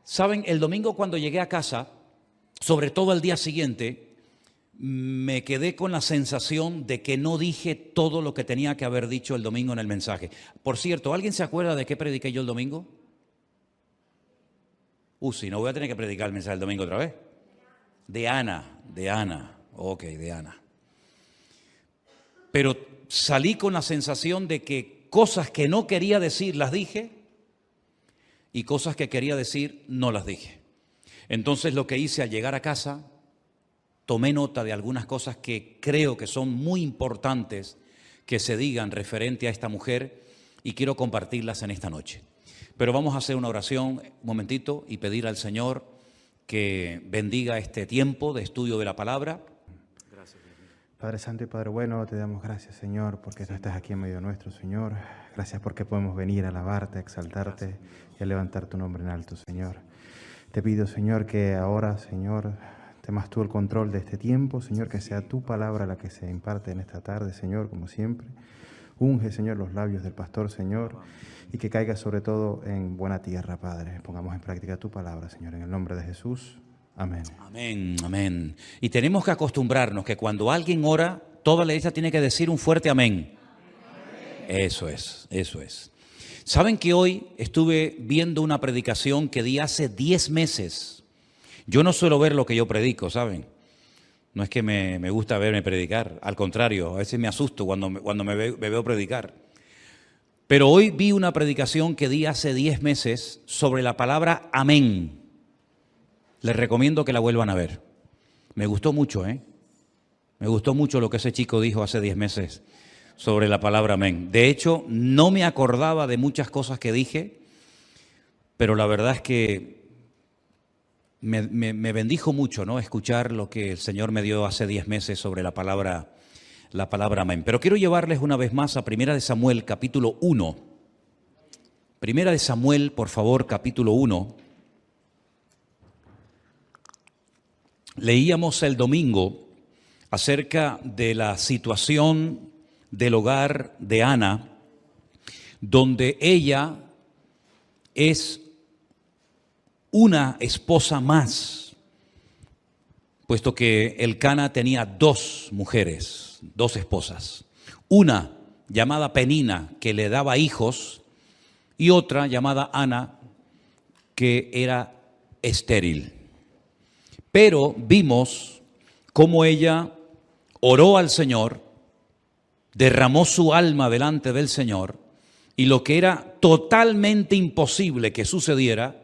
Saben, el domingo cuando llegué a casa, sobre todo el día siguiente, me quedé con la sensación de que no dije todo lo que tenía que haber dicho el domingo en el mensaje. Por cierto, ¿alguien se acuerda de qué prediqué yo el domingo? Si no voy a tener que predicar el mensaje el domingo otra vez. De Ana. Ok, de Ana. Pero salí con la sensación de que cosas que no quería decir las dije y cosas que quería decir no las dije. Entonces lo que hice al llegar a casa, tomé nota de algunas cosas que creo que son muy importantes que se digan referente a esta mujer y quiero compartirlas en esta noche. Pero vamos a hacer una oración un momentito y pedir al Señor que bendiga este tiempo de estudio de la palabra. Gracias, Padre Santo y Padre Bueno, te damos gracias, Señor, porque tú estás aquí en medio nuestro, Señor. Gracias porque podemos venir a alabarte, a exaltarte y a levantar tu nombre en alto, Señor. Te pido, Señor, que ahora, Señor, temas tú el control de este tiempo, Señor, que sea tu palabra la que se imparte en esta tarde, Señor, como siempre. Unge, Señor, los labios del pastor, Señor, y que caiga sobre todo en buena tierra, Padre. Pongamos en práctica tu palabra, Señor, en el nombre de Jesús. Amén. Amén, amén. Y tenemos que acostumbrarnos que cuando alguien ora, toda la iglesia tiene que decir un fuerte amén. Eso es. Saben que hoy estuve viendo una predicación que di hace 10 meses. Yo no suelo ver lo que yo predico, ¿saben? No es que me gusta verme predicar, al contrario, a veces me asusto cuando me veo predicar. Pero hoy vi una predicación que di hace 10 meses sobre la palabra amén. Les recomiendo que la vuelvan a ver. Me gustó mucho, ¿eh? Me gustó mucho lo que ese chico dijo hace 10 meses sobre la palabra amén. De hecho, no me acordaba de muchas cosas que dije, pero la verdad es que me bendijo mucho, ¿no? Escuchar lo que el Señor me dio hace 10 meses sobre la palabra amén. Pero quiero llevarles una vez más a Primera de Samuel, capítulo 1. Primera de Samuel, por favor, capítulo 1. Leíamos el domingo acerca de la situación del hogar de Ana, donde ella es una esposa más, puesto que Elcana tenía 2 mujeres, 2 esposas. Una llamada Penina, que le daba hijos, y otra llamada Ana, que era estéril. Pero vimos cómo ella oró al Señor, derramó su alma delante del Señor, y lo que era totalmente imposible que sucediera,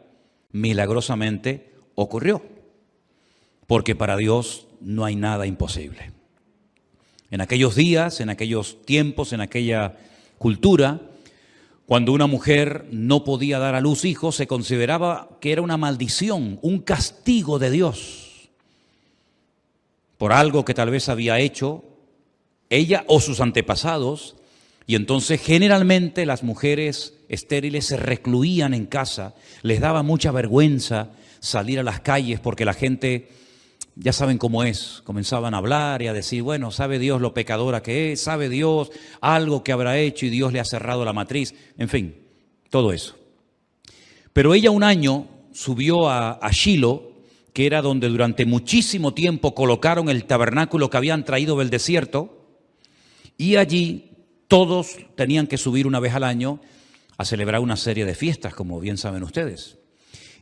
milagrosamente ocurrió. Porque para Dios no hay nada imposible. En aquellos días, en aquellos tiempos, en aquella cultura, cuando una mujer no podía dar a luz hijos, se consideraba que era una maldición, un castigo de Dios, por algo que tal vez había hecho ella o sus antepasados, y entonces generalmente las mujeres estériles se recluían en casa, les daba mucha vergüenza salir a las calles porque la gente, ya saben cómo es, comenzaban a hablar y a decir, bueno, sabe Dios lo pecadora que es, sabe Dios algo que habrá hecho y Dios le ha cerrado la matriz, en fin, todo eso. Pero ella un año subió a Shilo, que era donde durante muchísimo tiempo colocaron el tabernáculo que habían traído del desierto, y allí todos tenían que subir una vez al año a celebrar una serie de fiestas, como bien saben ustedes.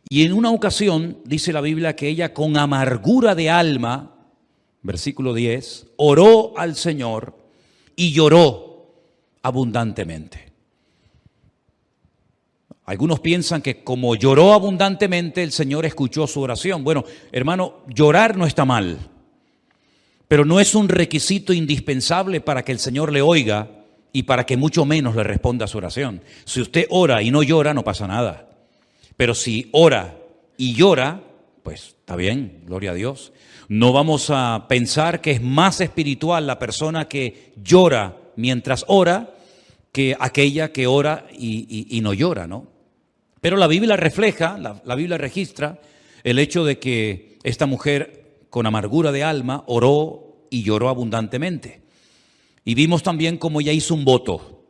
Y en una ocasión, dice la Biblia, que ella con amargura de alma, versículo 10, oró al Señor y lloró abundantemente. Algunos piensan que como lloró abundantemente, el Señor escuchó su oración. Bueno, hermano, llorar no está mal, pero no es un requisito indispensable para que el Señor le oiga y para que mucho menos le responda a su oración. Si usted ora y no llora, no pasa nada. Pero si ora y llora, pues está bien, gloria a Dios. No vamos a pensar que es más espiritual la persona que llora mientras ora que aquella que ora y no llora, ¿no? Pero la Biblia refleja, la Biblia registra el hecho de que esta mujer con amargura de alma oró y lloró abundantemente. Y vimos también cómo ella hizo un voto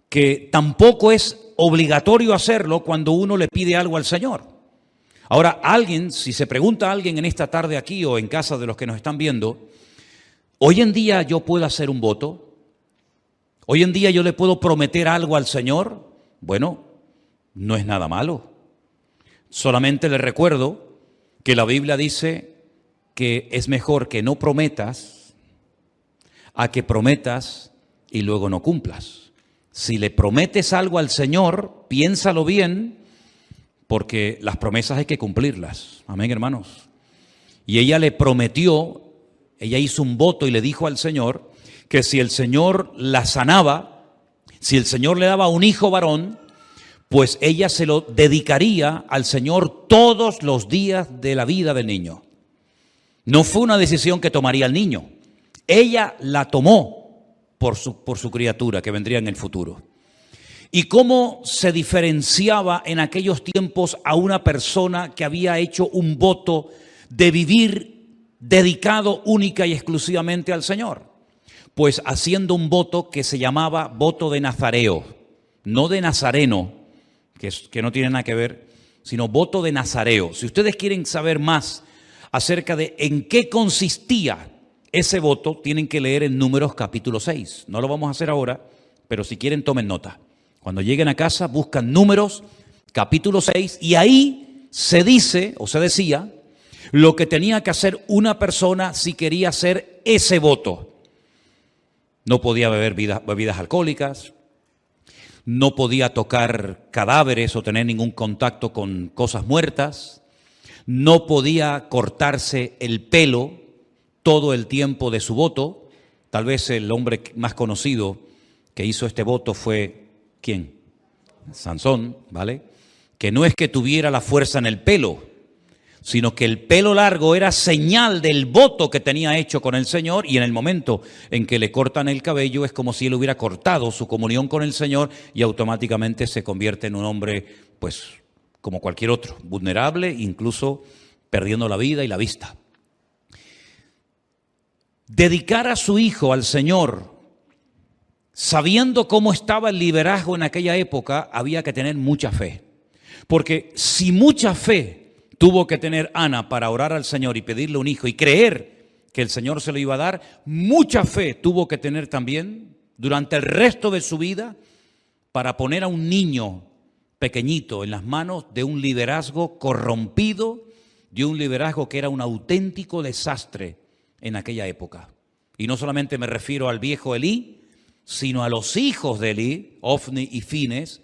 que tampoco es obligatorio hacerlo cuando uno le pide algo al Señor. Ahora, alguien, si se pregunta a alguien en esta tarde aquí o en casa de los que nos están viendo, hoy en día yo puedo hacer un voto, hoy en día yo le puedo prometer algo al Señor. Bueno, no es nada malo. Solamente le recuerdo que la Biblia dice que es mejor que no prometas a que prometas y luego no cumplas. Si le prometes algo al Señor, piénsalo bien, porque las promesas hay que cumplirlas. Amén, hermanos. Y ella le prometió, ella hizo un voto y le dijo al Señor que si el Señor la sanaba, si el Señor le daba un hijo varón, pues ella se lo dedicaría al Señor todos los días de la vida del niño. No fue una decisión que tomaría el niño. Ella la tomó por su criatura que vendría en el futuro. ¿Y cómo se diferenciaba en aquellos tiempos a una persona que había hecho un voto de vivir dedicado única y exclusivamente al Señor? Pues haciendo un voto que se llamaba voto de nazareo, no de nazareno, que no tiene nada que ver, sino voto de nazareo. Si ustedes quieren saber más acerca de en qué consistía ese voto, tienen que leer en Números capítulo 6. No lo vamos a hacer ahora, pero si quieren tomen nota. Cuando lleguen a casa buscan Números capítulo 6 y ahí se dice o se decía lo que tenía que hacer una persona si quería hacer ese voto. No podía beber bebidas alcohólicas, no podía tocar cadáveres o tener ningún contacto con cosas muertas, no podía cortarse el pelo todo el tiempo de su voto. Tal vez el hombre más conocido que hizo este voto fue, ¿quién? Sansón, ¿vale? Que no es que tuviera la fuerza en el pelo, sino que el pelo largo era señal del voto que tenía hecho con el Señor, y en el momento en que le cortan el cabello es como si él hubiera cortado su comunión con el Señor y automáticamente se convierte en un hombre, pues, como cualquier otro, vulnerable, incluso perdiendo la vida y la vista. Dedicar a su hijo al Señor, sabiendo cómo estaba el liderazgo en aquella época, había que tener mucha fe. Porque si mucha fe tuvo que tener Ana para orar al Señor y pedirle un hijo y creer que el Señor se lo iba a dar, mucha fe tuvo que tener también durante el resto de su vida para poner a un niño pequeñito en las manos de un liderazgo corrompido, de un liderazgo que era un auténtico desastre en aquella época. Y no solamente me refiero al viejo Elí, sino a los hijos de Elí, Ofni y Fines,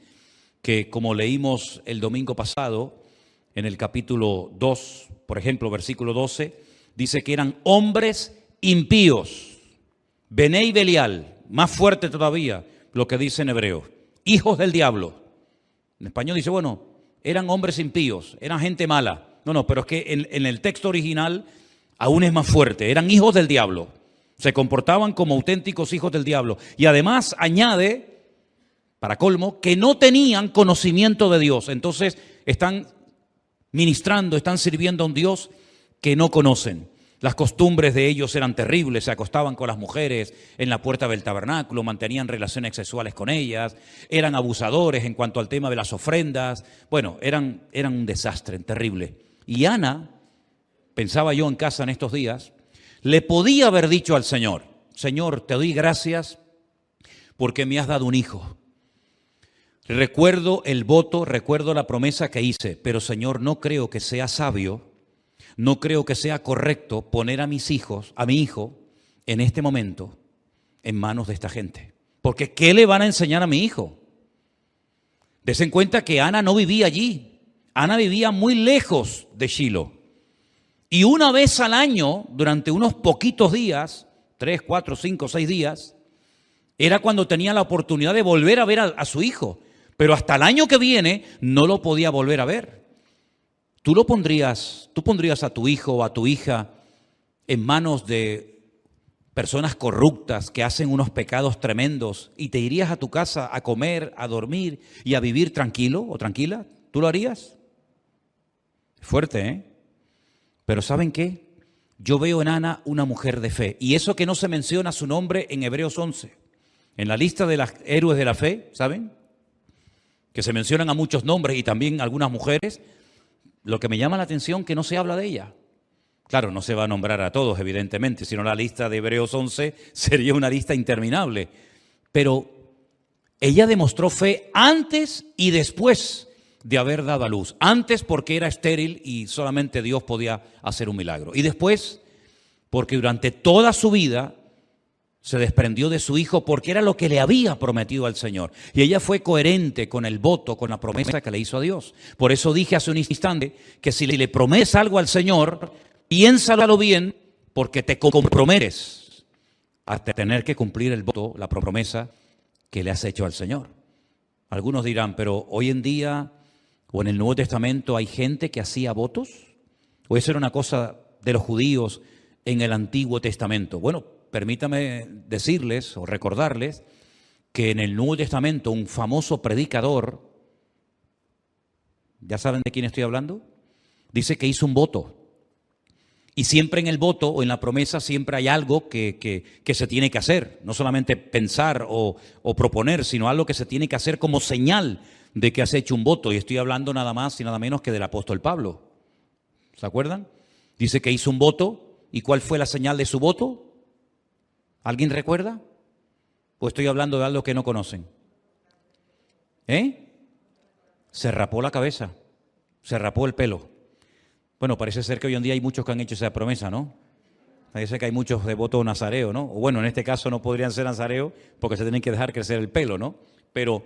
que como leímos el domingo pasado, en el capítulo 2, por ejemplo, versículo 12, dice que eran hombres impíos. Bené y Belial, más fuerte todavía lo que dice en hebreo, hijos del diablo. En español dice, bueno, eran hombres impíos, eran gente mala. No, pero es que en el texto original aún es más fuerte, eran hijos del diablo. Se comportaban como auténticos hijos del diablo. Y además añade, para colmo, que no tenían conocimiento de Dios. Entonces están ministrando, están sirviendo a un Dios que no conocen. Las costumbres de ellos eran terribles, se acostaban con las mujeres en la puerta del tabernáculo, mantenían relaciones sexuales con ellas, eran abusadores en cuanto al tema de las ofrendas. Bueno, eran un desastre, terrible. Y Ana, pensaba yo en casa en estos días, le podía haber dicho al Señor, Señor, te doy gracias porque me has dado un hijo. Recuerdo el voto, recuerdo la promesa que hice, pero Señor, no creo que sea sabio, no creo que sea correcto poner a mis hijos, a mi hijo, en este momento, en manos de esta gente. Porque ¿qué le van a enseñar a mi hijo? Desen cuenta que Ana no vivía allí. Ana vivía muy lejos de Shilo. Y una vez al año, durante unos poquitos días, 3, 4, 5, 6 días, era cuando tenía la oportunidad de volver a ver a su hijo. Pero hasta el año que viene no lo podía volver a ver. Tú pondrías a tu hijo o a tu hija en manos de personas corruptas que hacen unos pecados tremendos y te irías a tu casa a comer, a dormir y a vivir tranquilo o tranquila. ¿Tú lo harías? Fuerte, ¿eh? Pero ¿saben qué? Yo veo en Ana una mujer de fe. Y eso que no se menciona su nombre en Hebreos 11. En la lista de las héroes de la fe, ¿saben? Que se mencionan a muchos nombres y también algunas mujeres. Lo que me llama la atención es que no se habla de ella. Claro, no se va a nombrar a todos, evidentemente, sino la lista de Hebreos 11 sería una lista interminable. Pero ella demostró fe antes y después de haber dado a luz. Antes porque era estéril y solamente Dios podía hacer un milagro. Y después porque durante toda su vida se desprendió de su hijo porque era lo que le había prometido al Señor. Y ella fue coherente con el voto, con la promesa que le hizo a Dios. Por eso dije hace un instante que si le prometes algo al Señor, piénsalo bien porque te comprometes a tener que cumplir el voto, la promesa que le has hecho al Señor. Algunos dirán, pero hoy en día o en el Nuevo Testamento hay gente que hacía votos, o eso era una cosa de los judíos en el Antiguo Testamento. Bueno, permítame decirles o recordarles que en el Nuevo Testamento un famoso predicador, ¿ya saben de quién estoy hablando? Dice que hizo un voto. Y siempre en el voto o en la promesa siempre hay algo que se tiene que hacer. No solamente pensar o proponer, sino algo que se tiene que hacer como señal de que has hecho un voto. Y estoy hablando nada más y nada menos que del apóstol Pablo. ¿Se acuerdan? Dice que hizo un voto. ¿Y cuál fue la señal de su voto? ¿Alguien recuerda? ¿O estoy hablando de algo que no conocen? Se rapó la cabeza, se rapó el pelo. Bueno, parece ser que hoy en día hay muchos que han hecho esa promesa, ¿no? Parece que hay muchos devotos nazareos, ¿no? O bueno, en este caso no podrían ser nazareos porque se tienen que dejar crecer el pelo, ¿no? Pero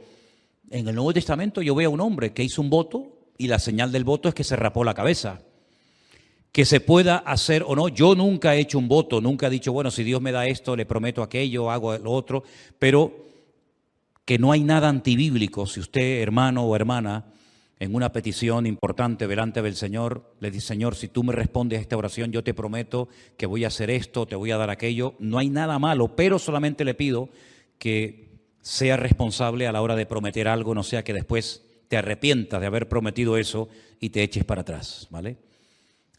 en el Nuevo Testamento yo veo a un hombre que hizo un voto y la señal del voto es que se rapó la cabeza. Que se pueda hacer o no. Yo nunca he hecho un voto, nunca he dicho, bueno, si Dios me da esto, le prometo aquello, hago lo otro, pero que no hay nada antibíblico. Si usted, hermano o hermana, en una petición importante delante del Señor, le dice, Señor, si tú me respondes a esta oración, yo te prometo que voy a hacer esto, te voy a dar aquello. No hay nada malo, pero solamente le pido que sea responsable a la hora de prometer algo, no sea que después te arrepientas de haber prometido eso y te eches para atrás, ¿vale?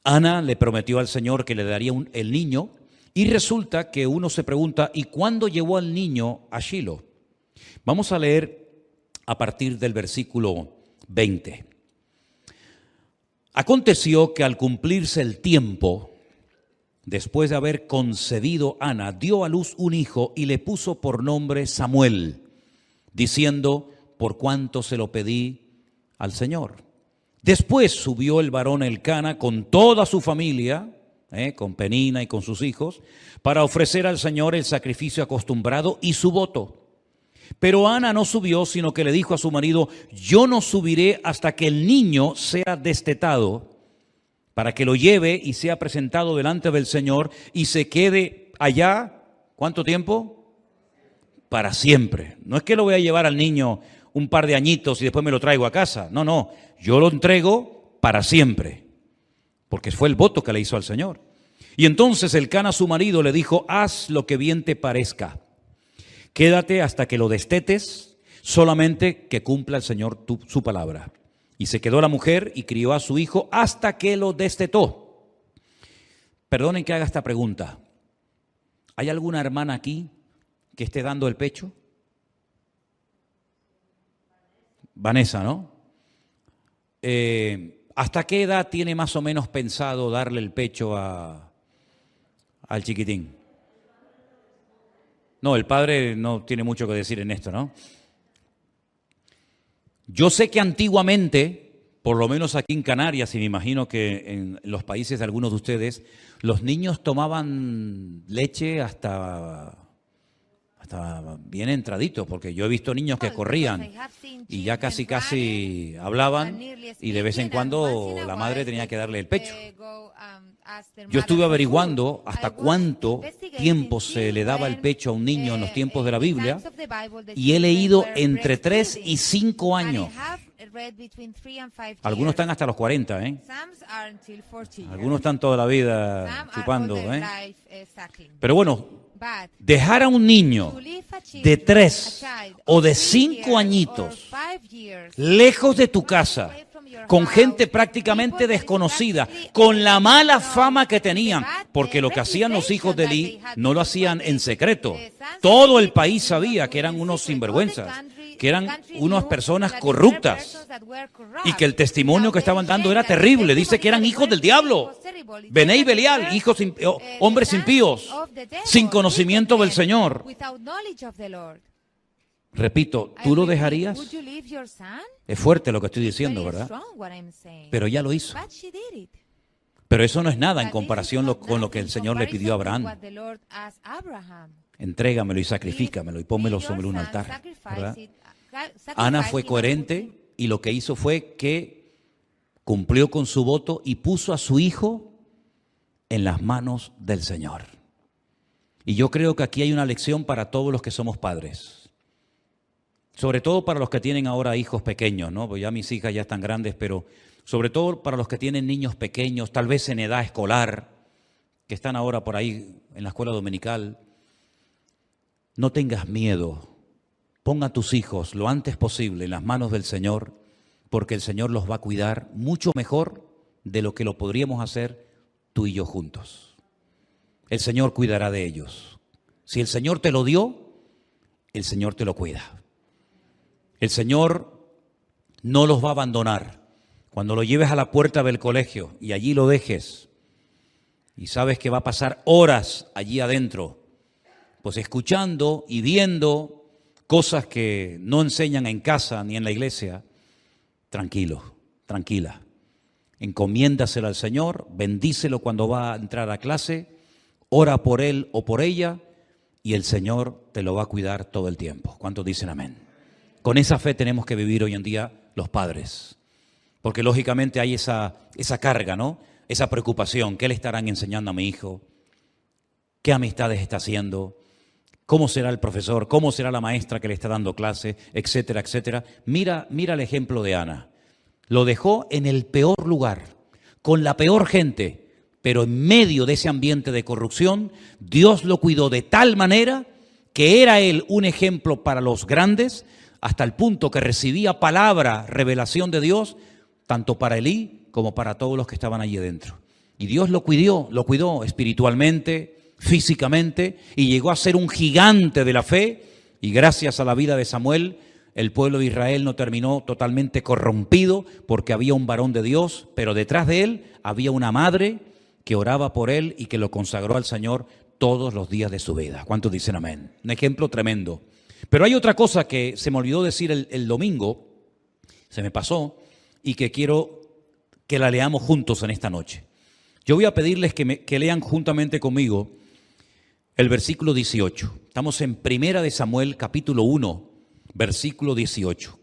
Ana le prometió al Señor que le daría el niño y resulta que uno se pregunta, ¿y cuándo llevó al niño a Shilo? Vamos a leer a partir del versículo 20. Aconteció que al cumplirse el tiempo, después de haber concebido Ana, dio a luz un hijo y le puso por nombre Samuel, diciendo, por cuanto se lo pedí al Señor. Después subió el varón Elcana con toda su familia, con Penina y con sus hijos, para ofrecer al Señor el sacrificio acostumbrado y su voto. Pero Ana no subió, sino que le dijo a su marido, yo no subiré hasta que el niño sea destetado, para que lo lleve y sea presentado delante del Señor y se quede allá, ¿cuánto tiempo? Para siempre. No es que lo voy a llevar al niño un par de añitos y después me lo traigo a casa. No, no, yo lo entrego para siempre, porque fue el voto que le hizo al Señor. Y entonces Elcana, su marido, le dijo, haz lo que bien te parezca. Quédate hasta que lo destetes, solamente que cumpla el Señor su palabra. Y se quedó la mujer y crió a su hijo hasta que lo destetó. Perdonen que haga esta pregunta. ¿Hay alguna hermana aquí que esté dando el pecho? Vanessa, ¿no? ¿Hasta qué edad tiene más o menos pensado darle el pecho al chiquitín? No, el padre no tiene mucho que decir en esto, ¿no? Yo sé que antiguamente, por lo menos aquí en Canarias, y me imagino que en los países de algunos de ustedes, los niños tomaban leche hasta bien entraditos, porque yo he visto niños que corrían y ya casi hablaban y de vez en cuando la madre tenía que darle el pecho. Yo estuve averiguando hasta cuánto tiempo se le daba el pecho a un niño en los tiempos de la Biblia y he leído entre 3 y 5 años. Algunos están hasta los 40, ¿eh? Algunos están toda la vida chupando, ¿eh? Pero bueno, dejar a un niño de 3 o de 5 añitos lejos de tu casa con gente prácticamente desconocida, con la mala fama que tenían, porque lo que hacían los hijos de Elí no lo hacían en secreto. Todo el país sabía que eran unos sinvergüenzas, que eran unas personas corruptas y que el testimonio que estaban dando era terrible. Dice que eran hijos del diablo, Bené y Belial, hombres impíos, sin conocimiento del Señor. Repito, ¿tú lo dejarías? Es fuerte lo que estoy diciendo, ¿verdad? Pero ella lo hizo. Pero eso no es nada en comparación con lo que el Señor le pidió a Abraham. Entrégamelo y sacrifícamelo y pónmelo sobre un altar, ¿verdad? Ana fue coherente y lo que hizo fue que cumplió con su voto y puso a su hijo en las manos del Señor. Y yo creo que aquí hay una lección para todos los que somos padres. Sobre todo para los que tienen ahora hijos pequeños, ¿no? Pues ya mis hijas ya están grandes, pero sobre todo para los que tienen niños pequeños, tal vez en edad escolar, que están ahora por ahí en la escuela dominical. No tengas miedo. Ponga a tus hijos lo antes posible en las manos del Señor, porque el Señor los va a cuidar mucho mejor de lo que lo podríamos hacer tú y yo juntos. El Señor cuidará de ellos. Si el Señor te lo dio, el Señor te lo cuida. El Señor no los va a abandonar. Cuando lo lleves a la puerta del colegio y allí lo dejes, y sabes que va a pasar horas allí adentro, pues escuchando y viendo cosas que no enseñan en casa ni en la iglesia, tranquilo, tranquila. Encomiéndaselo al Señor, bendícelo cuando va a entrar a clase, ora por él o por ella y el Señor te lo va a cuidar todo el tiempo. ¿Cuántos dicen amén? Con esa fe tenemos que vivir hoy en día los padres, porque lógicamente hay esa carga, ¿no? Esa preocupación. ¿Qué le estarán enseñando a mi hijo? ¿Qué amistades está haciendo? ¿Cómo será el profesor? ¿Cómo será la maestra que le está dando clase? Etcétera, etcétera. Mira el ejemplo de Ana. Lo dejó en el peor lugar, con la peor gente, pero en medio de ese ambiente de corrupción, Dios lo cuidó de tal manera que era él un ejemplo para los grandes, hasta el punto que recibía palabra, revelación de Dios, tanto para Elí como para todos los que estaban allí dentro. Y Dios lo cuidó espiritualmente, físicamente, y llegó a ser un gigante de la fe, y gracias a la vida de Samuel, el pueblo de Israel no terminó totalmente corrompido, porque había un varón de Dios, pero detrás de él había una madre que oraba por él y que lo consagró al Señor todos los días de su vida. ¿Cuántos dicen amén? Un ejemplo tremendo. Pero hay otra cosa que se me olvidó decir el domingo, se me pasó, y que quiero que la leamos juntos en esta noche. Yo voy a pedirles que lean juntamente conmigo el versículo 18. Estamos en Primera de Samuel, capítulo 1, versículo 18.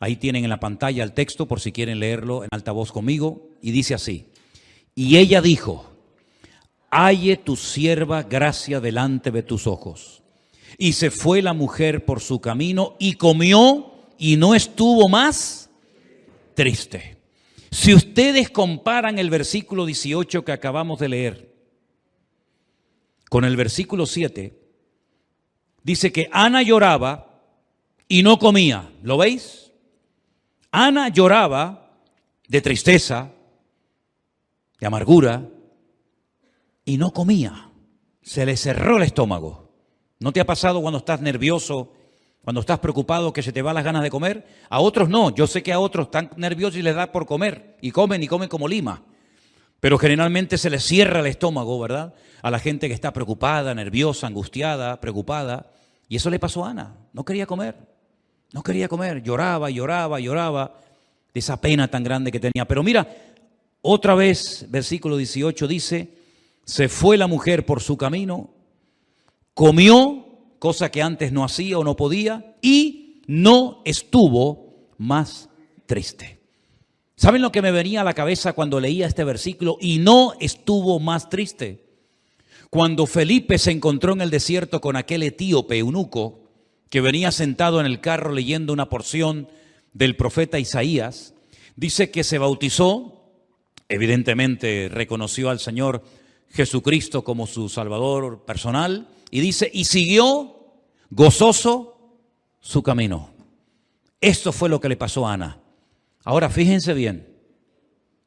Ahí tienen en la pantalla el texto por si quieren leerlo en alta voz conmigo. Y dice así: y ella dijo: halle tu sierva gracia delante de tus ojos. Y se fue la mujer por su camino y comió y no estuvo más triste. Si ustedes comparan el versículo 18 que acabamos de leer con el versículo 7, dice que Ana lloraba y no comía. ¿Lo veis? Ana lloraba de tristeza, de amargura, y no comía. Se le cerró el estómago. ¿No te ha pasado cuando estás nervioso, cuando estás preocupado, que se te van las ganas de comer? A otros no. Yo sé que a otros están nerviosos y les da por comer. Y comen como lima. Pero generalmente se les cierra el estómago, ¿verdad? A la gente que está preocupada, nerviosa, angustiada, preocupada. Y eso le pasó a Ana. No quería comer. No quería comer. Lloraba y lloraba y lloraba de esa pena tan grande que tenía. Pero mira, otra vez, versículo 18 dice: se fue la mujer por su camino, comió, cosa que antes no hacía o no podía, y no estuvo más triste. ¿Saben lo que me venía a la cabeza cuando leía este versículo? Y no estuvo más triste. Cuando Felipe se encontró en el desierto con aquel etíope eunuco que venía sentado en el carro leyendo una porción del profeta Isaías, dice que se bautizó, evidentemente reconoció al Señor Jesucristo como su Salvador personal, y dice, y siguió gozoso su camino. Esto fue lo que le pasó a Ana. Ahora, fíjense bien,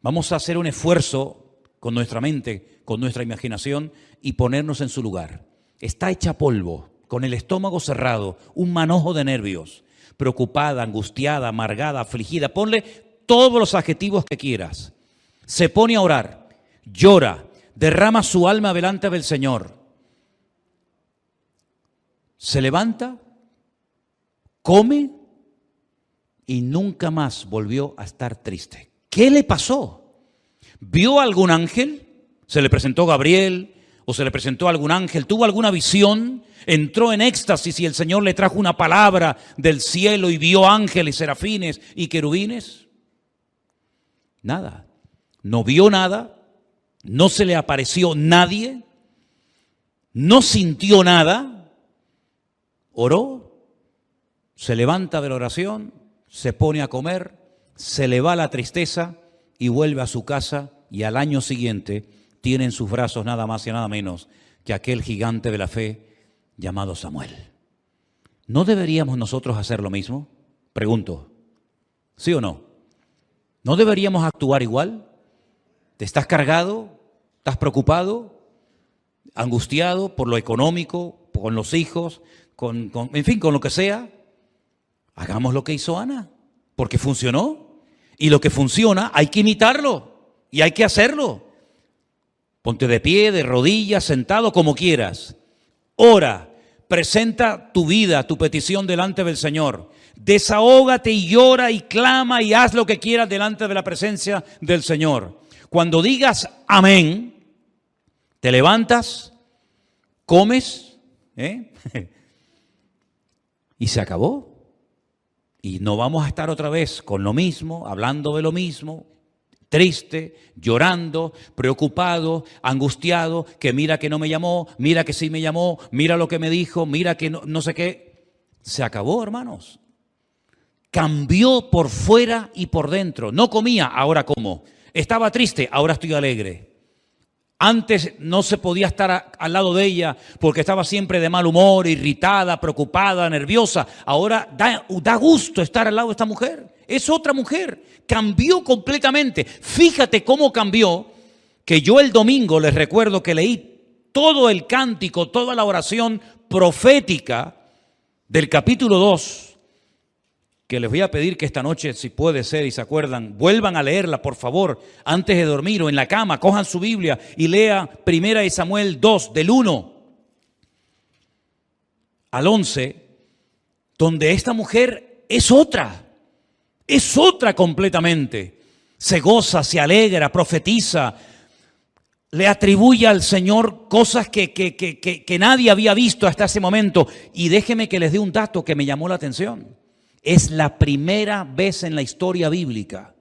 vamos a hacer un esfuerzo con nuestra mente, con nuestra imaginación y ponernos en su lugar. Está hecha polvo, con el estómago cerrado, un manojo de nervios, preocupada, angustiada, amargada, afligida. Ponle todos los adjetivos que quieras. Se pone a orar, llora, derrama su alma delante del Señor. Se levanta, come y nunca más volvió a estar triste. ¿Qué le pasó? ¿Vio algún ángel? ¿Se le presentó Gabriel o se le presentó algún ángel? ¿Tuvo alguna visión? ¿Entró en éxtasis y el Señor le trajo una palabra del cielo y vio ángeles, serafines y querubines? Nada. No vio nada, no se le apareció nadie, no sintió nada, oró, se levanta de la oración, se pone a comer, se le va la tristeza y vuelve a su casa y al año siguiente tiene en sus brazos nada más y nada menos que aquel gigante de la fe llamado Samuel. ¿No deberíamos nosotros hacer lo mismo? Pregunto, ¿sí o no? ¿No deberíamos actuar igual? ¿Te estás cargado? ¿Estás preocupado? ¿Angustiado por lo económico, con los hijos, en fin, con lo que sea? Hagamos lo que hizo Ana, porque funcionó. Y lo que funciona hay que imitarlo y hay que hacerlo. Ponte de pie, de rodillas, sentado, como quieras. Ora, presenta tu vida, tu petición delante del Señor. Desahógate y llora y clama y haz lo que quieras delante de la presencia del Señor. Cuando digas amén, te levantas, comes, y se acabó. Y no vamos a estar otra vez con lo mismo, hablando de lo mismo, triste, llorando, preocupado, angustiado, que mira que no me llamó, mira que sí me llamó, mira lo que me dijo, mira que no sé qué. Se acabó, hermanos. Cambió por fuera y por dentro. No comía, ahora como. Estaba triste, ahora estoy alegre. Antes no se podía estar al lado de ella porque estaba siempre de mal humor, irritada, preocupada, nerviosa. Ahora da gusto estar al lado de esta mujer. Es otra mujer. Cambió completamente. Fíjate cómo cambió, que yo el domingo les recuerdo que leí todo el cántico, toda la oración profética del capítulo 2, que les voy a pedir que esta noche, si puede ser y se acuerdan, vuelvan a leerla, por favor, antes de dormir o en la cama, cojan su Biblia y lea 1 Samuel 2, del 1 al 11, donde esta mujer es otra completamente. Se goza, se alegra, profetiza, le atribuye al Señor cosas que nadie había visto hasta ese momento. Y déjenme que les dé un dato que me llamó la atención. Es la primera vez en la historia bíblica,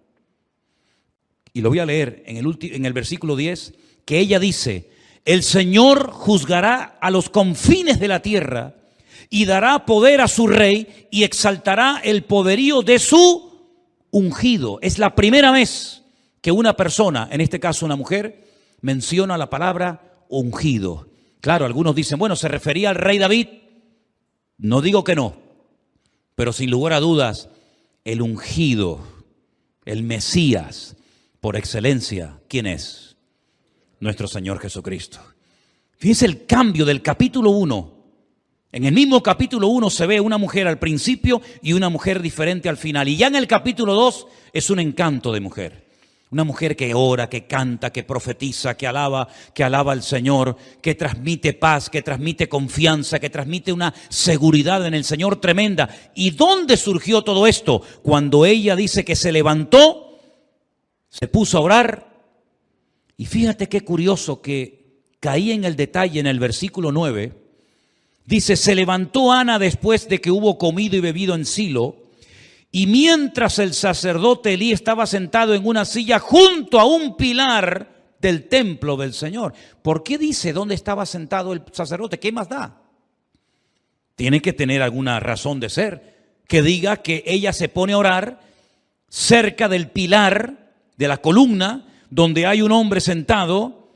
y lo voy a leer en el versículo 10, que ella dice: el Señor juzgará a los confines de la tierra y dará poder a su rey y exaltará el poderío de su ungido. Es la primera vez que una persona, en este caso una mujer, menciona la palabra ungido. Claro, algunos dicen, bueno, ¿se refería al rey David? No digo que no. Pero sin lugar a dudas, el ungido, el Mesías, por excelencia, ¿quién es? Nuestro Señor Jesucristo. Fíjense el cambio del capítulo 1. En el mismo capítulo 1 se ve una mujer al principio y una mujer diferente al final. Y ya en el capítulo 2 es un encanto de mujer. Una mujer que ora, que canta, que profetiza, que alaba al Señor, que transmite paz, que transmite confianza, que transmite una seguridad en el Señor tremenda. ¿Y dónde surgió todo esto? Cuando ella dice que se levantó, se puso a orar. Y fíjate qué curioso que caí en el detalle en el versículo 9. Dice, se levantó Ana después de que hubo comido y bebido en Silo. Y mientras el sacerdote Elí estaba sentado en una silla junto a un pilar del templo del Señor. ¿Por qué dice dónde estaba sentado el sacerdote? ¿Qué más da? Tiene que tener alguna razón de ser. Que diga que ella se pone a orar cerca del pilar, de la columna, donde hay un hombre sentado,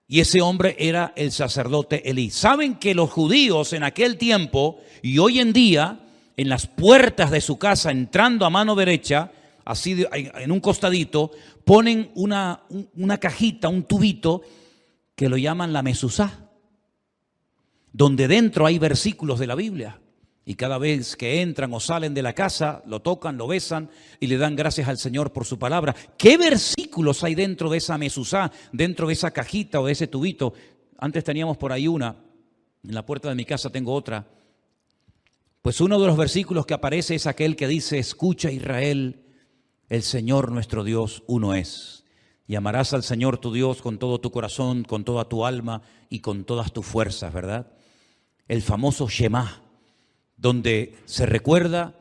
y ese hombre era el sacerdote Elí. ¿Saben que los judíos en aquel tiempo y hoy en día, en las puertas de su casa, entrando a mano derecha, así en un costadito, ponen una cajita, un tubito, que lo llaman la mezuzá, donde dentro hay versículos de la Biblia. Y cada vez que entran o salen de la casa, lo tocan, lo besan y le dan gracias al Señor por su palabra. ¿Qué versículos hay dentro de esa mezuzá, dentro de esa cajita o de ese tubito? Antes teníamos por ahí una, en la puerta de mi casa tengo otra. Pues uno de los versículos que aparece es aquel que dice: escucha, Israel, el Señor nuestro Dios uno es. Y amarás al Señor tu Dios con todo tu corazón, con toda tu alma y con todas tus fuerzas, ¿verdad? El famoso Shema, donde se recuerda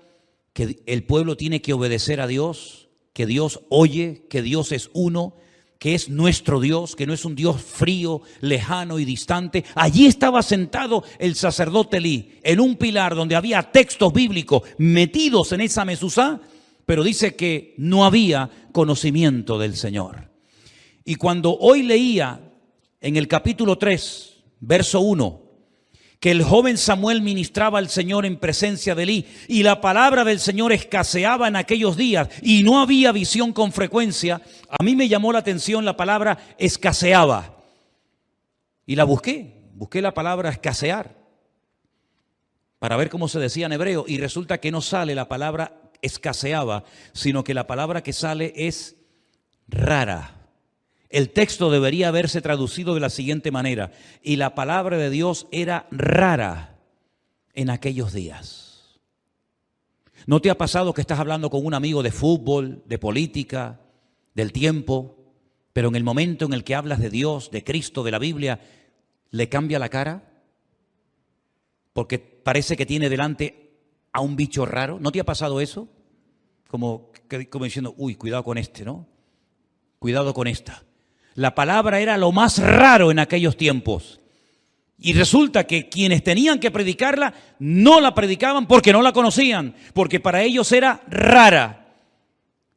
que el pueblo tiene que obedecer a Dios, que Dios oye, que Dios es uno, que es nuestro Dios, que no es un Dios frío, lejano y distante. Allí estaba sentado el sacerdote Elí, en un pilar donde había textos bíblicos metidos en esa mezuzá, pero dice que no había conocimiento del Señor. Y cuando hoy leía en el capítulo 3, verso 1, que el joven Samuel ministraba al Señor en presencia de Elí y la palabra del Señor escaseaba en aquellos días y no había visión con frecuencia, a mí me llamó la atención la palabra escaseaba. Y la busqué la palabra escasear para ver cómo se decía en hebreo y resulta que no sale la palabra escaseaba, sino que la palabra que sale es rara. El texto debería haberse traducido de la siguiente manera: y la palabra de Dios era rara en aquellos días. ¿No te ha pasado que estás hablando con un amigo de fútbol, de política, del tiempo, pero en el momento en el que hablas de Dios, de Cristo, de la Biblia, le cambia la cara? Porque parece que tiene delante a un bicho raro. ¿No te ha pasado eso? Como diciendo, uy, cuidado con este, ¿no? Cuidado con esta. La palabra era lo más raro en aquellos tiempos. Y resulta que quienes tenían que predicarla no la predicaban porque no la conocían, porque para ellos era rara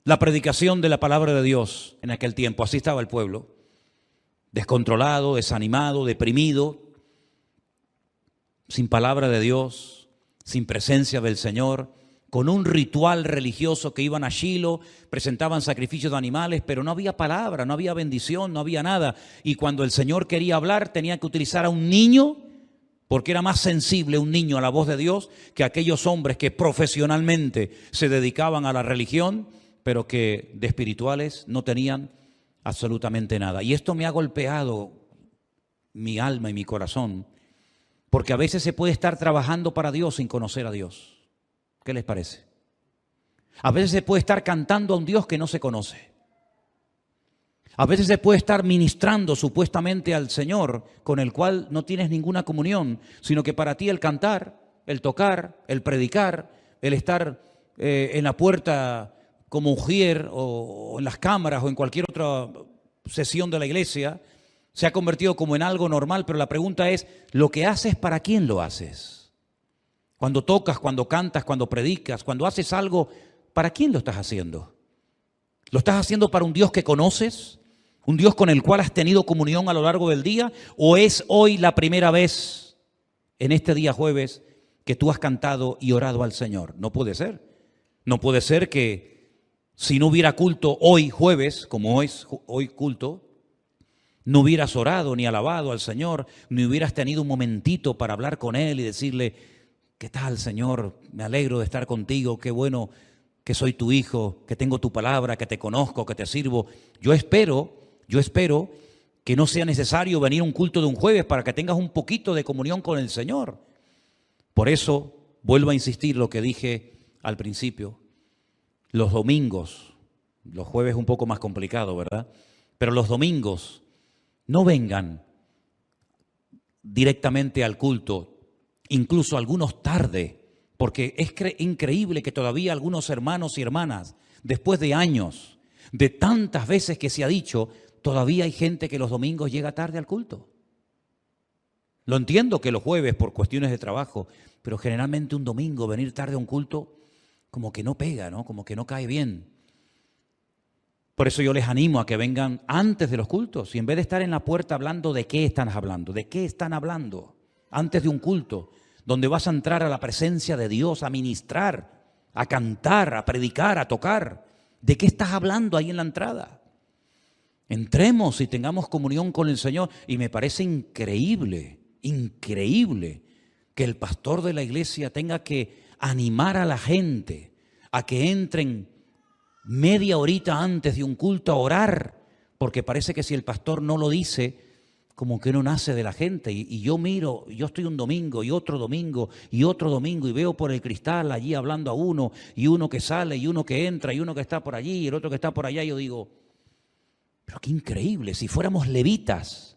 la predicación de la palabra de Dios en aquel tiempo. Así estaba el pueblo, descontrolado, desanimado, deprimido, sin palabra de Dios, sin presencia del Señor, con un ritual religioso que iban a Shilo, presentaban sacrificios de animales, pero no había palabra, no había bendición, no había nada. Y cuando el Señor quería hablar, tenía que utilizar a un niño, porque era más sensible un niño a la voz de Dios que aquellos hombres que profesionalmente se dedicaban a la religión, pero que de espirituales no tenían absolutamente nada. Y esto me ha golpeado mi alma y mi corazón, porque a veces se puede estar trabajando para Dios sin conocer a Dios. ¿Qué les parece? A veces se puede estar cantando a un Dios que no se conoce. A veces se puede estar ministrando supuestamente al Señor con el cual no tienes ninguna comunión, sino que para ti el cantar, el tocar, el predicar, el estar en la puerta como ujier o en las cámaras o en cualquier otra sesión de la iglesia, se ha convertido como en algo normal, pero la pregunta es, ¿lo que haces para quién lo haces? Cuando tocas, cuando cantas, cuando predicas, cuando haces algo, ¿para quién lo estás haciendo? ¿Lo estás haciendo para un Dios que conoces? ¿Un Dios con el cual has tenido comunión a lo largo del día? ¿O es hoy la primera vez, en este día jueves, que tú has cantado y orado al Señor? No puede ser. No puede ser que si no hubiera culto hoy jueves, como es hoy culto, no hubieras orado ni alabado al Señor, ni hubieras tenido un momentito para hablar con Él y decirle: ¿qué tal, Señor? Me alegro de estar contigo, qué bueno que soy tu hijo, que tengo tu palabra, que te conozco, que te sirvo. Yo espero que no sea necesario venir a un culto de un jueves para que tengas un poquito de comunión con el Señor. Por eso, vuelvo a insistir lo que dije al principio. Los domingos, los jueves un poco más complicado, ¿verdad? Pero los domingos no vengan directamente al culto. Incluso algunos tarde, porque es increíble que todavía algunos hermanos y hermanas, después de años, de tantas veces que se ha dicho, todavía hay gente que los domingos llega tarde al culto. Lo entiendo que los jueves por cuestiones de trabajo, pero generalmente un domingo venir tarde a un culto como que no pega, ¿no? Como que no cae bien. Por eso yo les animo a que vengan antes de los cultos y en vez de estar en la puerta hablando de qué están hablando, antes de un culto, donde vas a entrar a la presencia de Dios, a ministrar, a cantar, a predicar, a tocar. ¿De qué estás hablando ahí en la entrada? Entremos y tengamos comunión con el Señor. Y me parece increíble, increíble que el pastor de la iglesia tenga que animar a la gente a que entren media horita antes de un culto a orar, porque parece que si el pastor no lo dice, como que no nace de la gente. Y yo miro, yo estoy un domingo y otro domingo y otro domingo y veo por el cristal allí hablando a uno y uno que sale y uno que entra y uno que está por allí y el otro que está por allá. Y yo digo, pero qué increíble, si fuéramos levitas,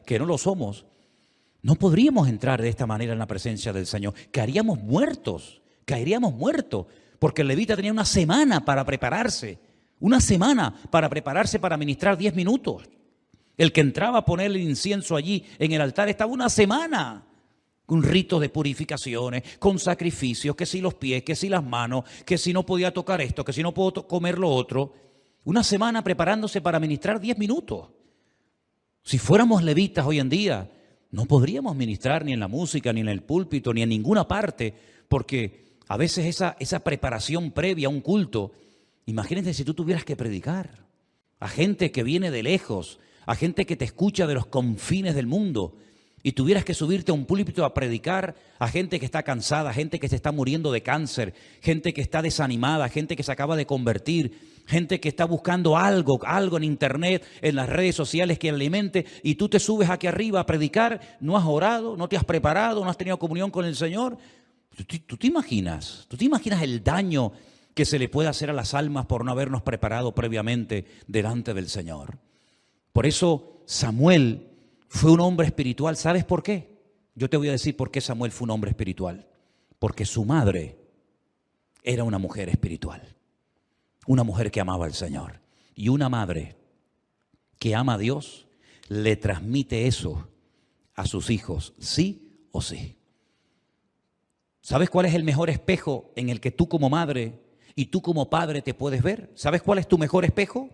que no lo somos, no podríamos entrar de esta manera en la presencia del Señor. Caeríamos muertos, porque el levita tenía una semana para prepararse para ministrar 10 minutos. El que entraba a poner el incienso allí en el altar estaba una semana con ritos de purificaciones, con sacrificios, que si los pies, que si las manos, que si no podía tocar esto, que si no puedo comer lo otro. Una semana preparándose para ministrar 10 minutos. Si fuéramos levitas hoy en día, no podríamos ministrar ni en la música, ni en el púlpito, ni en ninguna parte, porque a veces esa preparación previa a un culto, imagínense si tú tuvieras que predicar a gente que viene de lejos, a gente que te escucha de los confines del mundo, y tuvieras que subirte a un púlpito a predicar a gente que está cansada, gente que se está muriendo de cáncer, gente que está desanimada, gente que se acaba de convertir, gente que está buscando algo en internet, en las redes sociales que alimente, y tú te subes aquí arriba a predicar, no has orado, no te has preparado, no has tenido comunión con el Señor. ¿Tú te imaginas el daño que se le puede hacer a las almas por no habernos preparado previamente delante del Señor? Por eso Samuel fue un hombre espiritual. ¿Sabes por qué? Yo te voy a decir por qué Samuel fue un hombre espiritual. Porque su madre era una mujer espiritual. Una mujer que amaba al Señor. Y una madre que ama a Dios le transmite eso a sus hijos, sí o sí. ¿Sabes cuál es el mejor espejo en el que tú como madre y tú como padre te puedes ver? ¿Sabes cuál es tu mejor espejo?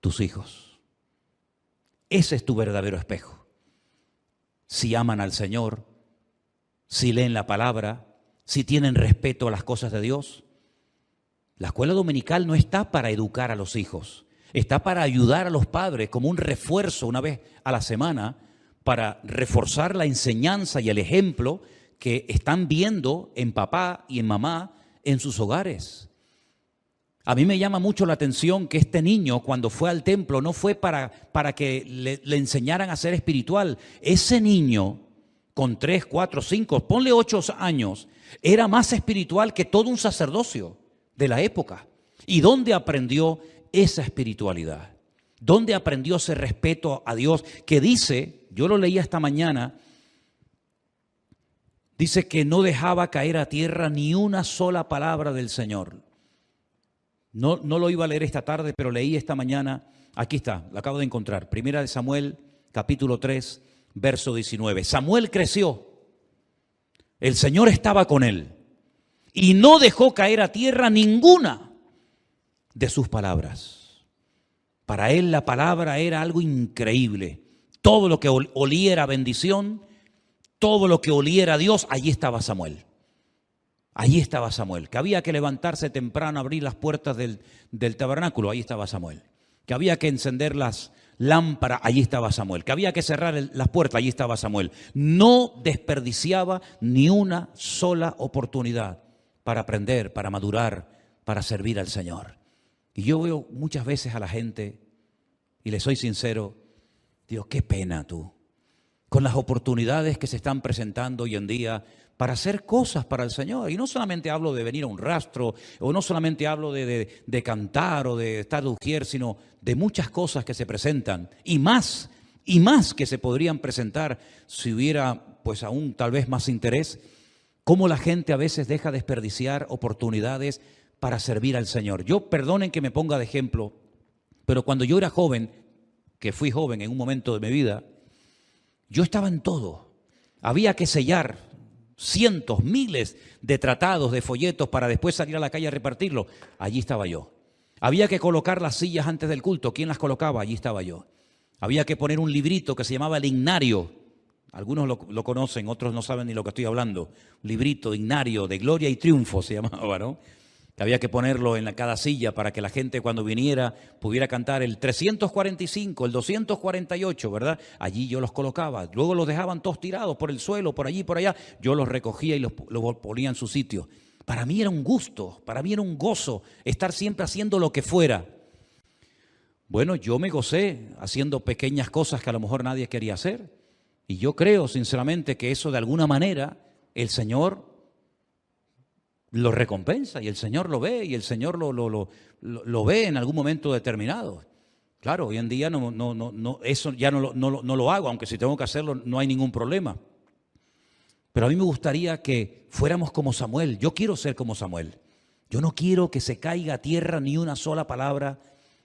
Tus hijos. Ese es tu verdadero espejo. Si aman al Señor, si leen la palabra, si tienen respeto a las cosas de Dios. La escuela dominical no está para educar a los hijos, está para ayudar a los padres como un refuerzo una vez a la semana para reforzar la enseñanza y el ejemplo que están viendo en papá y en mamá en sus hogares. A mí me llama mucho la atención que este niño cuando fue al templo no fue para que le enseñaran a ser espiritual. Ese niño con 3, 4, 5, ponle 8 años, era más espiritual que todo un sacerdocio de la época. ¿Y dónde aprendió esa espiritualidad? ¿Dónde aprendió ese respeto a Dios? Que dice, yo lo leí esta mañana, dice que no dejaba caer a tierra ni una sola palabra del Señor. No lo iba a leer esta tarde, pero leí esta mañana. Aquí está, lo acabo de encontrar. Primera de Samuel, capítulo 3, verso 19. Samuel creció, el Señor estaba con él y no dejó caer a tierra ninguna de sus palabras. Para él la palabra era algo increíble. Todo lo que oliera bendición, todo lo que oliera a Dios, allí estaba Samuel. Allí estaba Samuel. Que había que levantarse temprano, abrir las puertas del tabernáculo, allí estaba Samuel. Que había que encender las lámparas, allí estaba Samuel. Que había que cerrar las puertas, allí estaba Samuel. No desperdiciaba ni una sola oportunidad para aprender, para madurar, para servir al Señor. Y yo veo muchas veces a la gente, y le soy sincero, digo, qué pena tú, con las oportunidades que se están presentando hoy en día para hacer cosas para el Señor. Y no solamente hablo de venir a un rastro, o no solamente hablo de cantar o de estar de ujier, sino de muchas cosas que se presentan, y más que se podrían presentar si hubiera pues aún tal vez más interés. Cómo la gente a veces deja desperdiciar oportunidades para servir al Señor. Yo, perdonen que me ponga de ejemplo, pero cuando yo era joven, que fui joven en un momento de mi vida, yo estaba en todo. Había que sellar cientos, miles de tratados, de folletos para después salir a la calle a repartirlo. Allí estaba yo. Había que colocar las sillas antes del culto. ¿Quién las colocaba? Allí estaba yo. Había que poner un librito que se llamaba el Himnario. Algunos lo conocen, otros no saben ni lo que estoy hablando. Un librito, Himnario, de gloria y triunfo se llamaba, ¿no? que había que ponerlo en cada silla para que la gente cuando viniera pudiera cantar el 345, el 248, ¿verdad? Allí yo los colocaba, luego los dejaban todos tirados por el suelo, por allí, por allá, yo los recogía y los ponía en su sitio. Para mí era un gusto, para mí era un gozo estar siempre haciendo lo que fuera. Bueno, yo me gocé haciendo pequeñas cosas que a lo mejor nadie quería hacer. Y yo creo sinceramente que eso de alguna manera el Señor lo recompensa y el Señor lo ve y el Señor lo ve en algún momento determinado. Claro, hoy en día eso ya no lo hago, aunque si tengo que hacerlo no hay ningún problema. Pero a mí me gustaría que fuéramos como Samuel. Yo quiero ser como Samuel. Yo no quiero que se caiga a tierra ni una sola palabra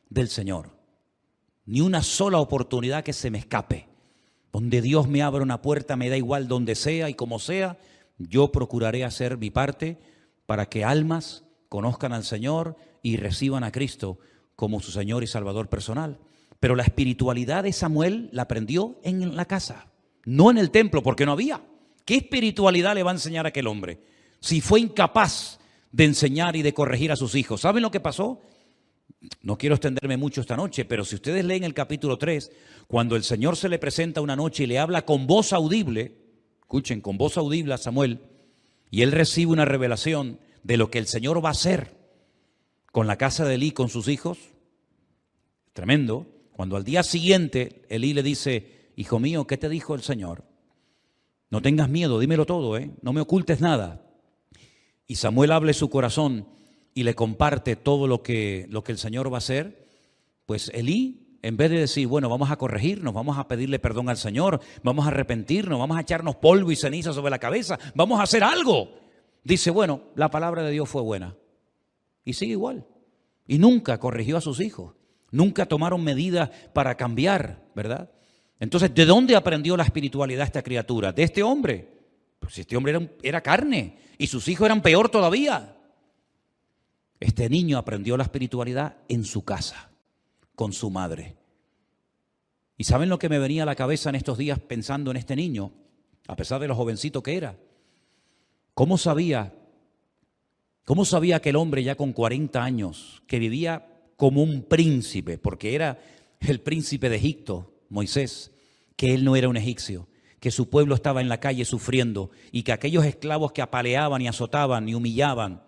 del Señor, ni una sola oportunidad que se me escape. Donde Dios me abra una puerta, me da igual donde sea y como sea, yo procuraré hacer mi parte para que almas conozcan al Señor y reciban a Cristo como su Señor y Salvador personal. Pero la espiritualidad de Samuel la aprendió en la casa, no en el templo, porque no había. ¿Qué espiritualidad le va a enseñar a aquel hombre si fue incapaz de enseñar y de corregir a sus hijos? ¿Saben lo que pasó? No quiero extenderme mucho esta noche, pero si ustedes leen el capítulo 3, cuando el Señor se le presenta una noche y le habla con voz audible, escuchen, con voz audible a Samuel, y él recibe una revelación de lo que el Señor va a hacer con la casa de Elí, con sus hijos, tremendo. Cuando al día siguiente Elí le dice, hijo mío, ¿qué te dijo el Señor? No tengas miedo, dímelo todo, no me ocultes nada. Y Samuel abre su corazón y le comparte todo lo que el Señor va a hacer. Pues Elí, en vez de decir, bueno, vamos a corregirnos, vamos a pedirle perdón al Señor, vamos a arrepentirnos, vamos a echarnos polvo y ceniza sobre la cabeza, vamos a hacer algo, dice, bueno, la palabra de Dios fue buena. Y sigue igual. Y nunca corrigió a sus hijos, nunca tomaron medidas para cambiar, ¿verdad? Entonces, ¿de dónde aprendió la espiritualidad esta criatura? De este hombre. Pues este hombre era carne y sus hijos eran peor todavía. Este niño aprendió la espiritualidad en su casa, con su madre. ¿Y saben lo que me venía a la cabeza en estos días pensando en este niño? A pesar de lo jovencito que era. ¿Cómo sabía aquel hombre ya con 40 años que vivía como un príncipe? Porque era el príncipe de Egipto, Moisés, que él no era un egipcio, que su pueblo estaba en la calle sufriendo y que aquellos esclavos que apaleaban y azotaban y humillaban,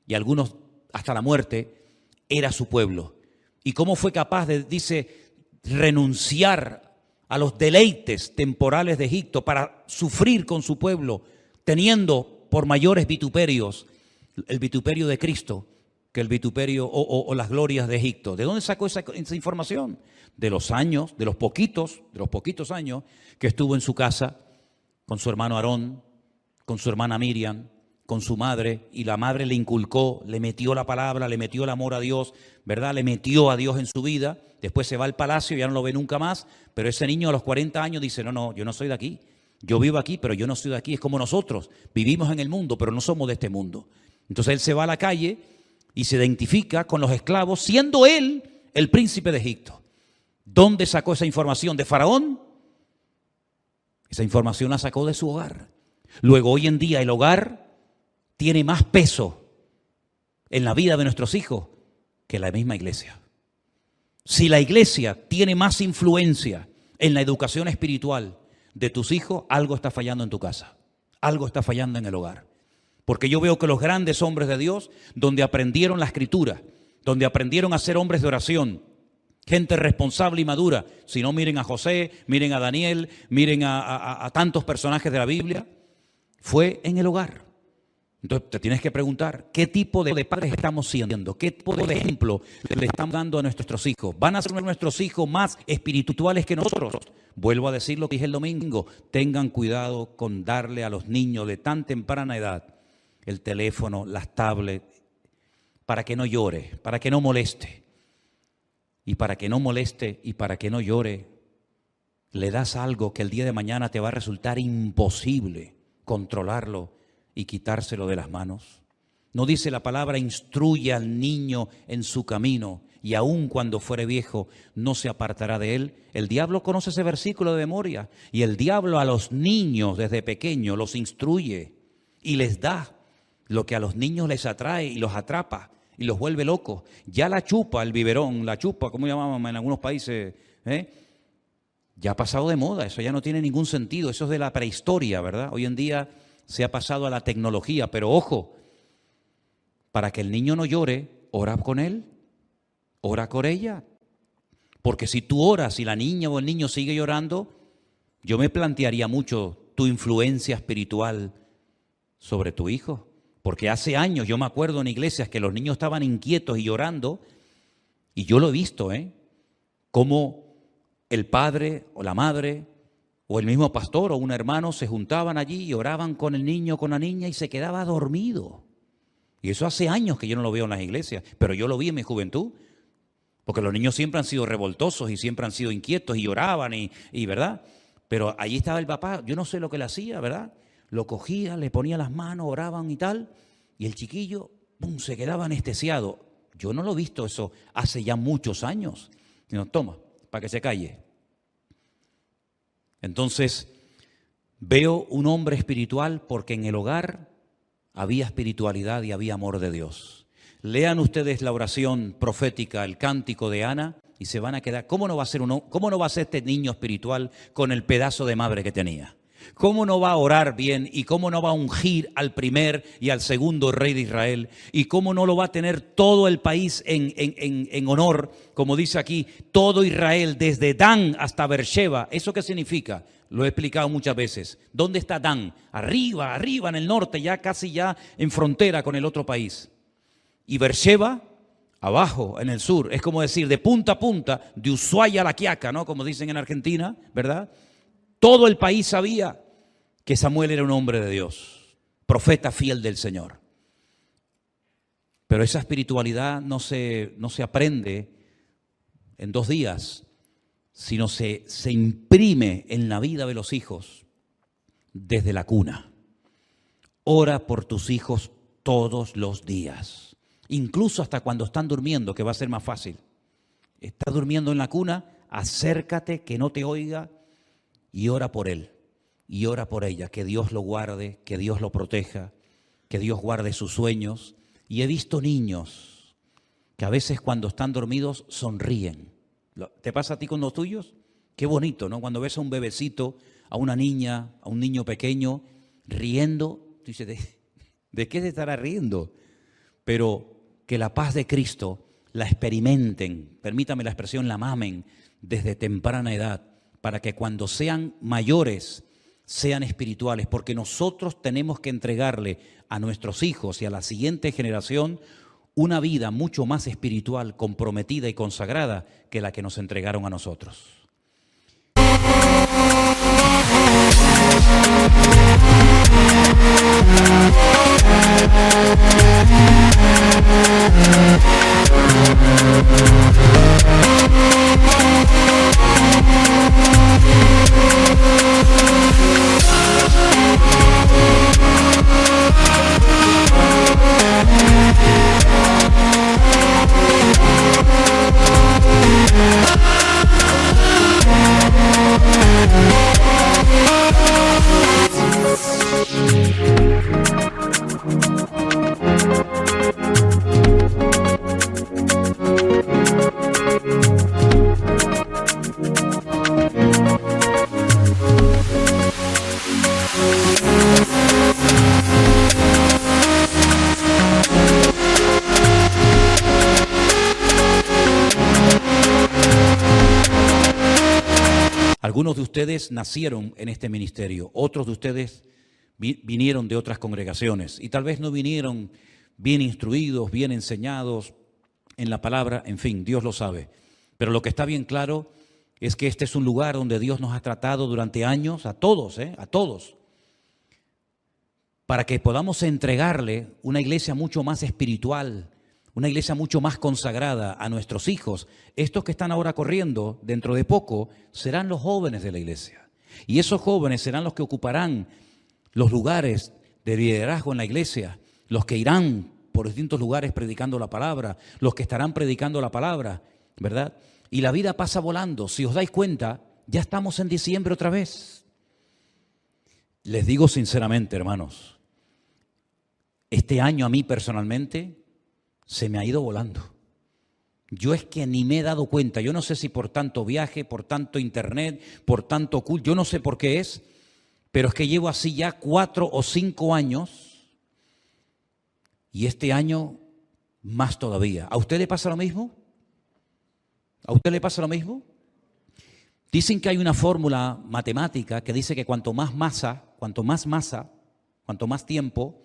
y algunos hasta la muerte, era su pueblo. Y cómo fue capaz de, dice, renunciar a los deleites temporales de Egipto para sufrir con su pueblo, teniendo por mayores vituperios el vituperio de Cristo que el vituperio o las glorias de Egipto. ¿De dónde sacó esa información? De los años, de los poquitos años que estuvo en su casa con su hermano Aarón, con su hermana Miriam, con su madre, y la madre le inculcó, le metió la palabra, le metió el amor a Dios, ¿verdad? Le metió a Dios en su vida. Después se va al palacio, ya no lo ve nunca más, pero ese niño a los 40 años dice, no, yo no soy de aquí. Yo vivo aquí, pero yo no soy de aquí. Es como nosotros, vivimos en el mundo, pero no somos de este mundo. Entonces él se va a la calle y se identifica con los esclavos, siendo él el príncipe de Egipto. ¿Dónde sacó esa información? ¿De Faraón? Esa información la sacó de su hogar. Luego, hoy en día, el hogar tiene más peso en la vida de nuestros hijos que la misma iglesia. Si la iglesia tiene más influencia en la educación espiritual de tus hijos, algo está fallando en tu casa, algo está fallando en el hogar. Porque yo veo que los grandes hombres de Dios, donde aprendieron la escritura, donde aprendieron a ser hombres de oración, gente responsable y madura, si no, miren a José, miren a Daniel, miren a tantos personajes de la Biblia, fue en el hogar. Entonces te tienes que preguntar, ¿qué tipo de padres estamos siendo? ¿Qué tipo de ejemplo le estamos dando a nuestros hijos? ¿Van a ser nuestros hijos más espirituales que nosotros? Vuelvo a decir lo que dije el domingo, tengan cuidado con darle a los niños de tan temprana edad el teléfono, las tablets, para que no llore, para que no moleste. Y para que no moleste y para que no llore, le das algo que el día de mañana te va a resultar imposible controlarlo y quitárselo de las manos. ¿No dice la palabra, instruye al niño en su camino y aun cuando fuere viejo no se apartará de él? El diablo conoce ese versículo de memoria y el diablo a los niños desde pequeños los instruye y les da lo que a los niños les atrae y los atrapa y los vuelve locos. Ya la chupa, el biberón, la chupa, como llamamos en algunos países, ya ha pasado de moda, eso ya no tiene ningún sentido, eso es de la prehistoria, ¿verdad? Hoy en día se ha pasado a la tecnología, pero ojo, para que el niño no llore, ora con él, ora con ella. Porque si tú oras y la niña o el niño sigue llorando, yo me plantearía mucho tu influencia espiritual sobre tu hijo. Porque hace años yo me acuerdo en iglesias que los niños estaban inquietos y llorando, y yo lo he visto, cómo el padre o la madre o el mismo pastor o un hermano se juntaban allí y oraban con el niño o con la niña y se quedaba dormido. Y eso hace años que yo no lo veo en las iglesias, pero yo lo vi en mi juventud. Porque los niños siempre han sido revoltosos y siempre han sido inquietos y lloraban y ¿verdad? Pero allí estaba el papá, yo no sé lo que le hacía, ¿verdad? Lo cogía, le ponía las manos, oraban y tal, y el chiquillo, ¡pum!, se quedaba anestesiado. Yo no lo he visto eso hace ya muchos años. Sino, toma, para que se calle. Entonces, veo un hombre espiritual porque en el hogar había espiritualidad y había amor de Dios. Lean ustedes la oración profética, el cántico de Ana, y se van a quedar. ¿Cómo no va a ser este niño espiritual con el pedazo de madre que tenía? ¿Cómo no va a orar bien? ¿Y cómo no va a ungir al primer y al segundo rey de Israel? ¿Y cómo no lo va a tener todo el país en honor? Como dice aquí, todo Israel, desde Dan hasta Beersheba. ¿Eso qué significa? Lo he explicado muchas veces. ¿Dónde está Dan? Arriba en el norte, ya casi ya en frontera con el otro país. Y Beersheba, abajo, en el sur, es como decir, de punta a punta, de Ushuaia a La Quiaca, ¿no? Como dicen en Argentina, ¿verdad? Todo el país sabía que Samuel era un hombre de Dios, profeta fiel del Señor. Pero esa espiritualidad no se aprende en 2 días, sino se imprime en la vida de los hijos desde la cuna. Ora por tus hijos todos los días. Incluso hasta cuando están durmiendo, que va a ser más fácil. Está durmiendo en la cuna, acércate, que no te oiga, y ora por él, y ora por ella, que Dios lo guarde, que Dios lo proteja, que Dios guarde sus sueños. Y he visto niños que a veces cuando están dormidos sonríen. ¿Te pasa a ti con los tuyos? Qué bonito, ¿no? Cuando ves a un bebecito, a una niña, a un niño pequeño, riendo, tú dices, ¿de qué se estará riendo? Pero que la paz de Cristo la experimenten, permítame la expresión, la mamen desde temprana edad, para que cuando sean mayores sean espirituales, porque nosotros tenemos que entregarle a nuestros hijos y a la siguiente generación una vida mucho más espiritual, comprometida y consagrada que la que nos entregaron a nosotros. Algunos de ustedes nacieron en este ministerio, otros de ustedes vinieron de otras congregaciones y tal vez no vinieron bien instruidos, bien enseñados en la palabra, en fin, Dios lo sabe. Pero lo que está bien claro es que este es un lugar donde Dios nos ha tratado durante años, a todos, para que podamos entregarle una iglesia mucho más espiritual, una iglesia mucho más consagrada a nuestros hijos. Estos que están ahora corriendo, dentro de poco, serán los jóvenes de la iglesia. Y esos jóvenes serán los que ocuparán los lugares de liderazgo en la iglesia, los que irán por distintos lugares predicando la palabra, los que estarán predicando la palabra, ¿verdad? Y la vida pasa volando. Si os dais cuenta, ya estamos en diciembre otra vez. Les digo sinceramente, hermanos, Este año a mí personalmente se me ha ido volando. Yo es que ni me he dado cuenta. Yo no sé si por tanto viaje, por tanto internet, por tanto culto, yo no sé por qué es, pero es que llevo así ya 4 o 5 años y este año más todavía. ¿A usted le pasa lo mismo? ¿A usted le pasa lo mismo? Dicen que hay una fórmula matemática que dice que cuanto más masa, cuanto más tiempo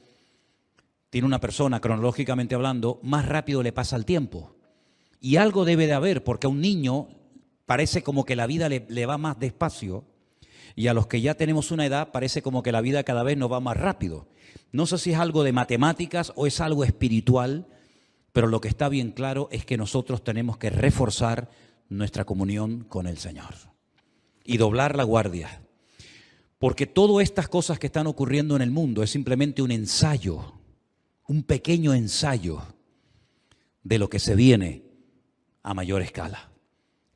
tiene una persona, cronológicamente hablando, más rápido le pasa el tiempo. Y algo debe de haber, porque a un niño parece como que la vida le va más despacio y a los que ya tenemos una edad parece como que la vida cada vez nos va más rápido. No sé si es algo de matemáticas o es algo espiritual, pero lo que está bien claro es que nosotros tenemos que reforzar nuestra comunión con el Señor y doblar la guardia. Porque todas estas cosas que están ocurriendo en el mundo es simplemente un ensayo, un pequeño ensayo de lo que se viene a mayor escala.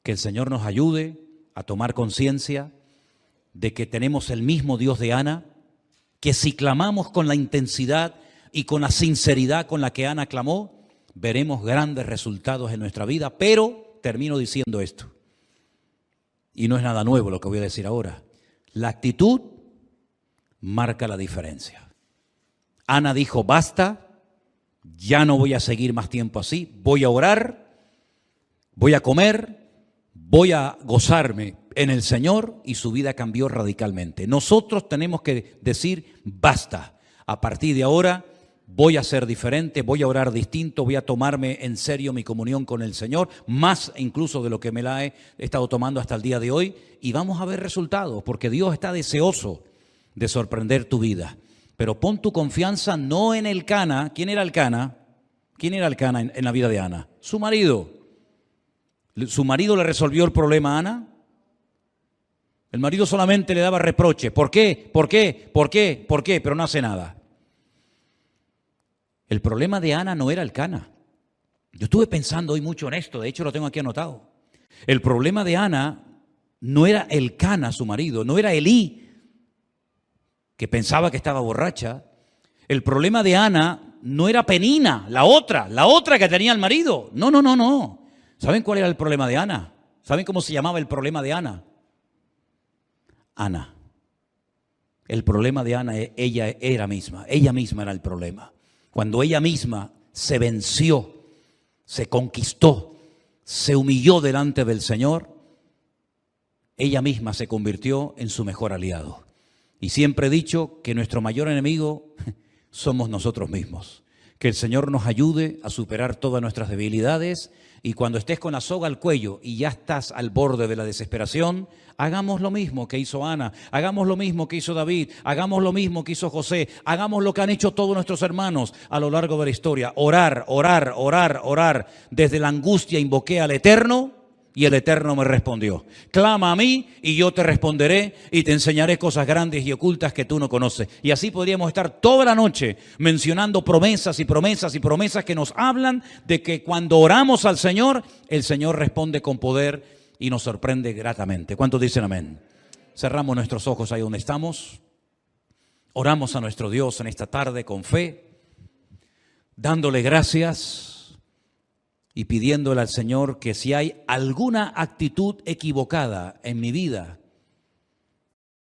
Que el Señor nos ayude a tomar conciencia de que tenemos el mismo Dios de Ana, que si clamamos con la intensidad y con la sinceridad con la que Ana clamó, veremos grandes resultados en nuestra vida. Pero termino diciendo esto, y no es nada nuevo lo que voy a decir ahora. La actitud marca la diferencia. Ana dijo, basta, ya no voy a seguir más tiempo así, voy a orar, voy a comer, voy a gozarme en el Señor, y su vida cambió radicalmente. Nosotros tenemos que decir, basta, a partir de ahora voy a ser diferente, voy a orar distinto, voy a tomarme en serio mi comunión con el Señor, más incluso de lo que me la he estado tomando hasta el día de hoy, y vamos a ver resultados, porque Dios está deseoso de sorprender tu vida. Pero pon tu confianza no en el Cana. ¿Quién era el Cana? ¿Quién era el Cana en la vida de Ana? Su marido. ¿Su marido le resolvió el problema a Ana? El marido solamente le daba reproche. ¿Por qué? ¿Por qué? ¿Por qué? ¿Por qué? Pero no hace nada. El problema de Ana no era el Cana. Yo estuve pensando hoy mucho en esto, de hecho lo tengo aquí anotado. El problema de Ana no era el Cana, su marido, no era Elí, que pensaba que estaba borracha. El problema de Ana no era Penina, la otra que tenía el marido. No. ¿Saben cuál era el problema de Ana? ¿Saben cómo se llamaba el problema de Ana? Ana. El problema de Ana, ella misma era el problema. Cuando ella misma se venció, se conquistó, se humilló delante del Señor, ella misma se convirtió en su mejor aliado. Y siempre he dicho que nuestro mayor enemigo somos nosotros mismos. Que el Señor nos ayude a superar todas nuestras debilidades, y cuando estés con la soga al cuello y ya estás al borde de la desesperación, hagamos lo mismo que hizo Ana, hagamos lo mismo que hizo David, hagamos lo mismo que hizo José, hagamos lo que han hecho todos nuestros hermanos a lo largo de la historia. Orar. Desde la angustia invoqué al Eterno, y el Eterno me respondió. Clama a mí y yo te responderé y te enseñaré cosas grandes y ocultas que tú no conoces. Y así podríamos estar toda la noche mencionando promesas y promesas y promesas que nos hablan de que cuando oramos al Señor, el Señor responde con poder y nos sorprende gratamente. ¿Cuántos dicen amén? Cerramos nuestros ojos ahí donde estamos. Oramos a nuestro Dios en esta tarde con fe, dándole gracias y pidiéndole al Señor que si hay alguna actitud equivocada en mi vida,